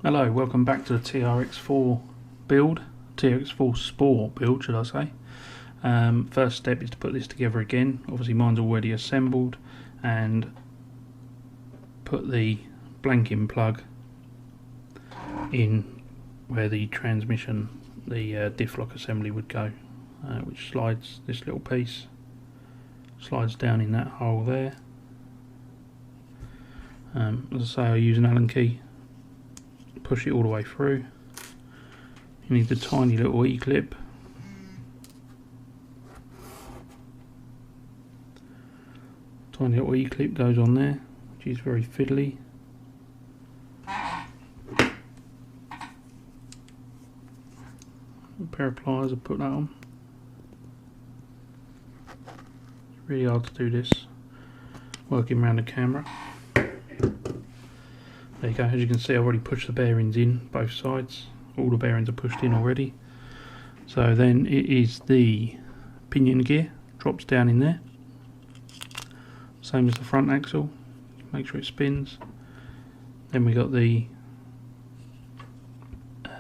Hello, welcome back to the TRX4 build, TRX4 Sport build should I say. First step is to put this together again. Obviously mine's already assembled, and put the blanking plug in where the transmission, the diff lock assembly would go, which slides, this little piece slides down in that hole there. As I say, I use an Allen key, push it all the way through. You need the tiny little E-clip. Tiny little E-clip goes on there, which is very fiddly. A pair of pliers, I'll put that on. It's really hard to do this working around the camera. There you go, as you can see I've already pushed the bearings in both sides. All the bearings are pushed in already. So then it is the pinion gear, drops down in there. Same as the front axle, make sure it spins. Then we got the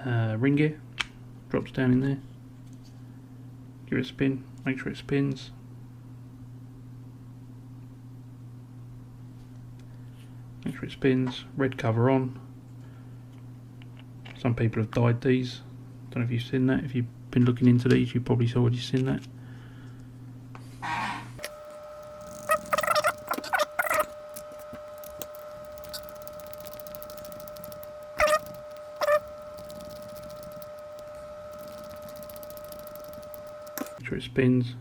ring gear, drops down in there. Give it a spin, make sure it spins. Make sure it spins, red cover on. Some people have dyed these. Don't know if you've seen that. If you've been looking into these, you've probably already seen that. Make sure it spins.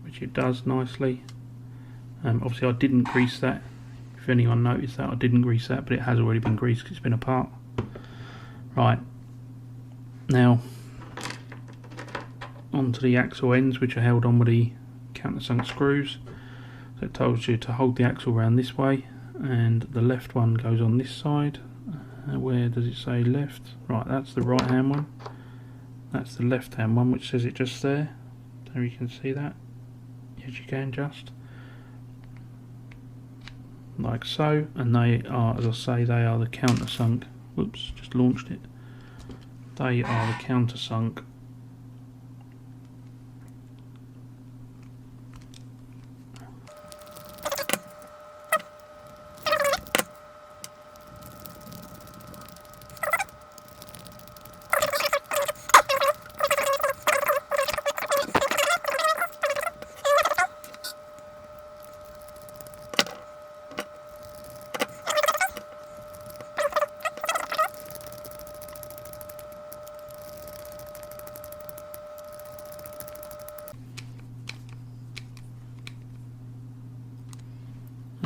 Which it does nicely. Obviously I didn't grease that. If anyone noticed that, I didn't grease that, but it has already been greased because it's been apart. Right, now onto the axle ends, which are held on with the countersunk screws. So it tells you to hold the axle round this way, and the left one goes on this side. Where does it say left? Right, that's the right hand one. That's the left hand one, which says it just there. There you can see that. Yes, you can just. Like so, and they are, as I say, they are the countersunk. Whoops, just launched it. They are the countersunk.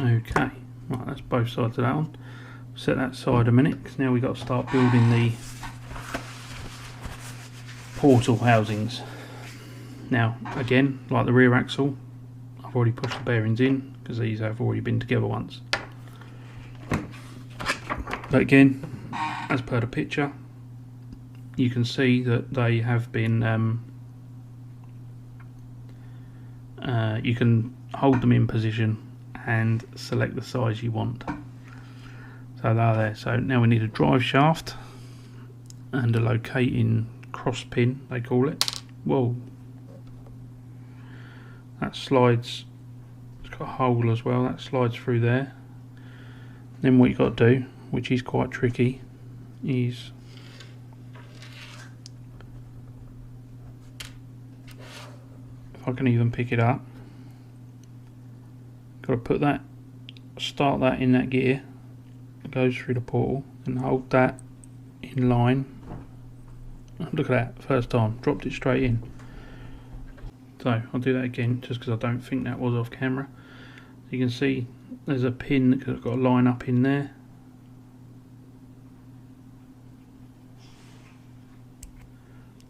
Okay, right, that's both sides of that one. Set that aside a minute, because now we've got to start building the portal housings. Now, again, like the rear axle, I've already pushed the bearings in, because these have already been together once. But again, as per the picture, you can see that they have been, you can hold them in position and select the size you want. So they're there. So now we need a drive shaft and a locating cross pin, they call it. Whoa. That slides, it's got a hole as well, that slides through there. Then what you've got to do, which is quite tricky, is if I can even pick it up, got to put that, start that in that gear, it goes through the portal, and hold that in line. Look at that, first time, dropped it straight in. So I'll do that again, just because I don't think that was off camera. You can see there's a pin that's got a line up in there.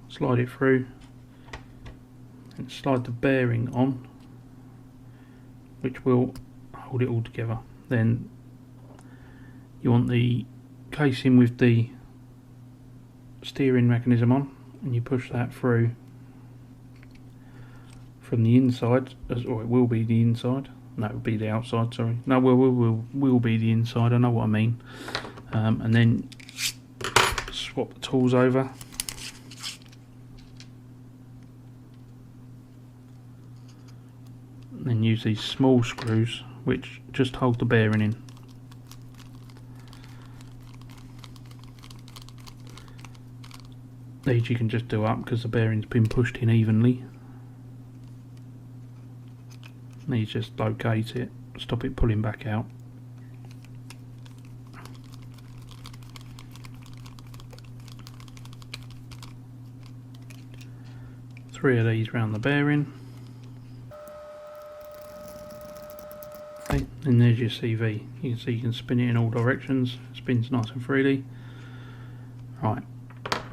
Slide it through, and slide the bearing on, which will hold it all together. Then you want the casing with the steering mechanism on, and you push that through from the inside, or it will be the inside. No, it would be the outside, sorry. No, will be the inside, I know what I mean. And then swap the tools over. And then use these small screws which just hold the bearing in. These you can just do up because the bearing's been pushed in evenly. These just locate it, stop it pulling back out. Three of these round the bearing. Okay, and there's your CV. You can see you can spin it in all directions. It spins nice and freely. Right,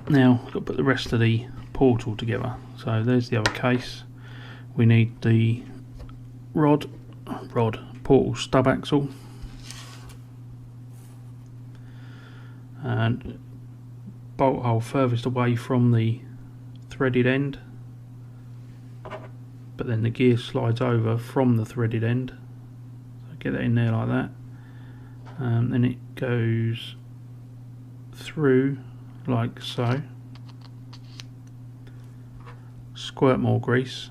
now I've got to put the rest of the portal together. So there's the other case. We need the rod portal stub axle and bolt hole furthest away from the threaded end, but then the gear slides over from the threaded end, so get that in there like that. Then it goes through like so, squirt more grease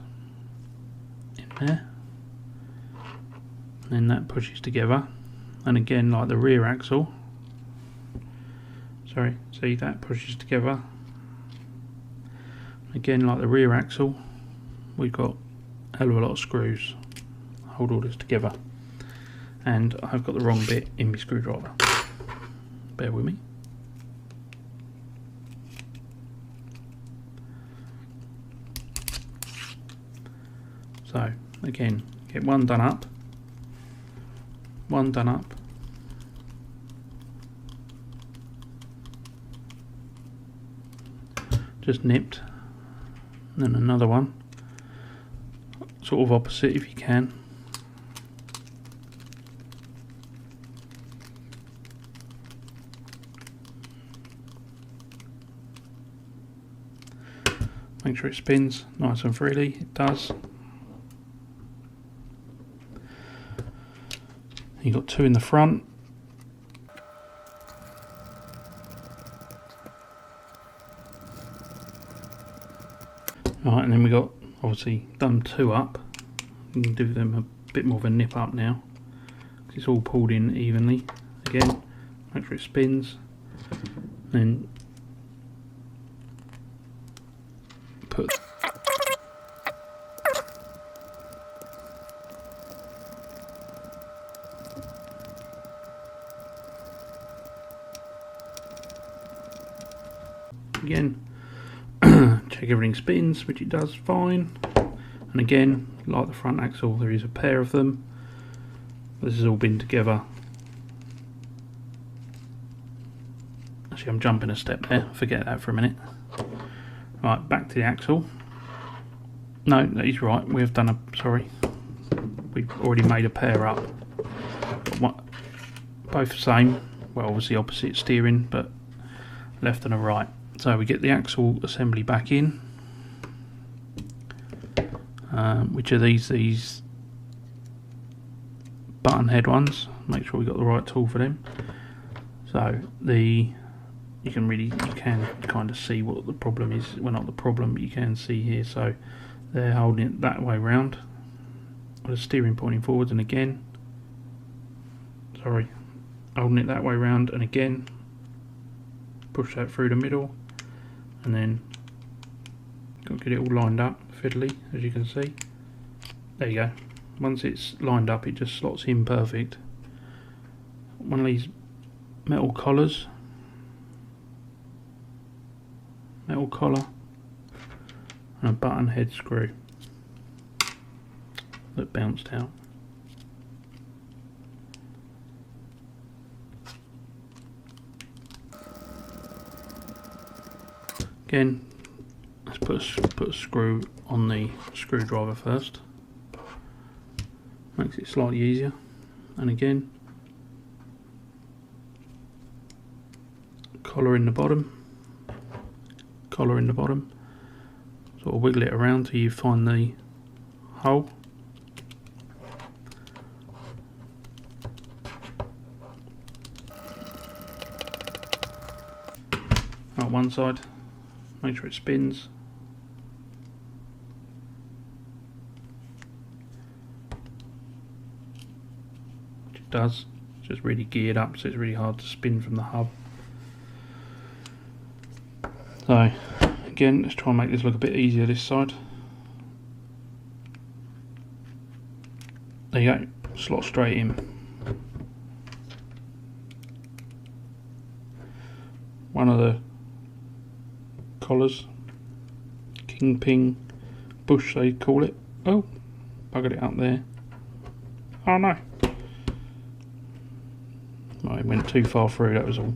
in there, and then that pushes together, and again like the rear axle, sorry, see that pushes together, again like the rear axle, we've got a hell of a lot of screws hold all this together, and I've got the wrong bit in my screwdriver, bear with me. So again, get one done up, just nipped, and then another one, sort of opposite if you can. Make sure it spins nice and freely, it does. You've got two in the front. Right, and then we got obviously done two up. You can do them a bit more of a nip up now, because it's all pulled in evenly. Again, make sure it spins. Then put again, check everything spins, which it does fine. And again, like the front axle, there is a pair of them. This has all been together. Actually, I'm jumping a step there, forget that for a minute. Right, back to the axle. No, that is right, we've done a, sorry, we've already made a pair up. Both the same, well obviously opposite steering, but left and a right. So we get the axle assembly back in, which are these button head ones. Make sure we got the right tool for them. So you can kind of see what the problem is. Well, not the problem, but you can see here. So they're holding it that way round, with the steering pointing forwards, and again, sorry, holding it that way round, and again, push that through the middle. And then got to get it all lined up fiddly, as you can see. There you go. Once it's lined up, it just slots in perfect. One of these metal collars, metal collar, and a button head screw that bounced out. Again, let's put a screw on the screwdriver first. Makes it slightly easier. And again, collar in the bottom. Sort of wiggle it around till you find the hole. start one side, make sure it spins. Which it does. It's just really geared up, so it's really hard to spin from the hub. So again, let's try and make this look a bit easier this side. There you go, slot straight in. One of the collars, kingpin bush they call it. Oh, buggered it up there. Oh no. Right, it went too far through, that was all.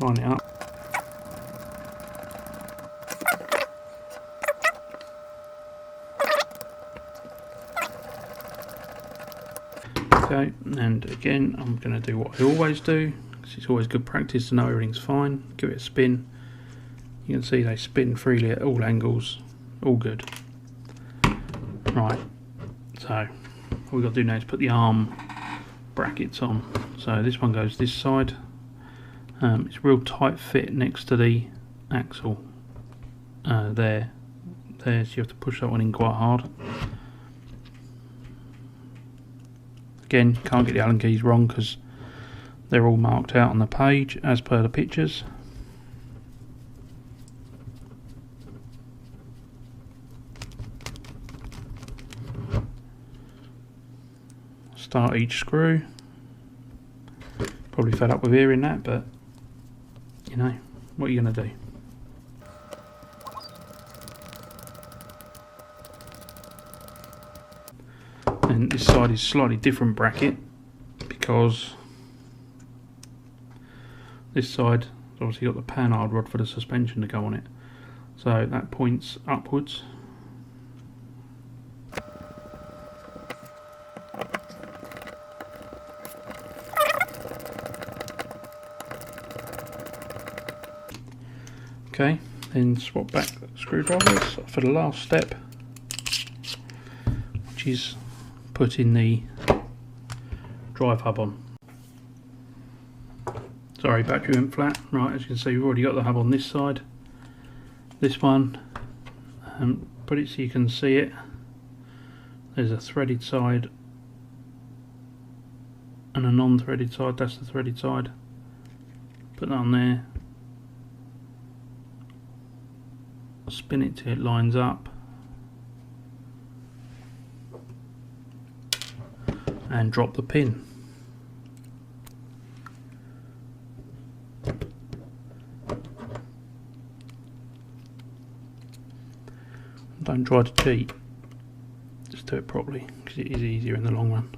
Line it up. Okay, and again I'm going to do what I always do, because it's always good practice to know everything's fine. Give it a spin. You can see they spin freely at all angles, all good. Right, so all we've got to do now is put the arm brackets on. So this one goes this side. It's real tight fit next to the axle there, so you have to push that one in quite hard. Again, can't get the Allen keys wrong because they're all marked out on the page as per the pictures. Start each screw. Probably fed up with hearing that, but you know, what are you going to do? And this side is slightly different bracket because this side has obviously got the panhard rod for the suspension to go on it, so that points upwards. Okay, then swap back the screwdrivers for the last step, which is putting the drive hub on. Sorry, battery went flat. Right, as you can see, we've already got the hub on this side. This one, put it so you can see it. There's a threaded side and a non-threaded side. That's the threaded side. Put that on there. Spin it till it lines up. And drop the pin. Don't try to cheat, just do it properly because it is easier in the long run.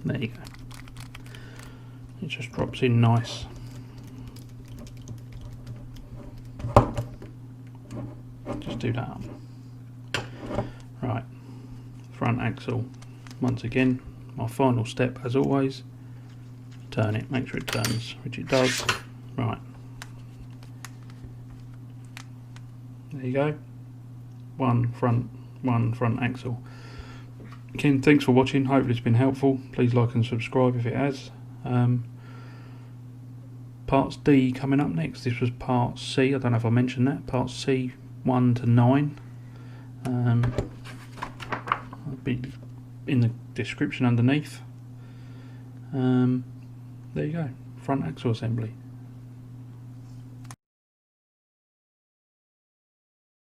There you go. It just drops in nice. Just do that up. Right, front axle. Once again, my final step as always, turn it, make sure it turns, which it does. Right, there you go, one front axle. Again, thanks for watching, hopefully it's been helpful. Please like and subscribe if it has. Parts D coming up next. This was part C, I don't know if I mentioned that, part C 1 to 9. I'll be in the description underneath. There you go, front axle assembly.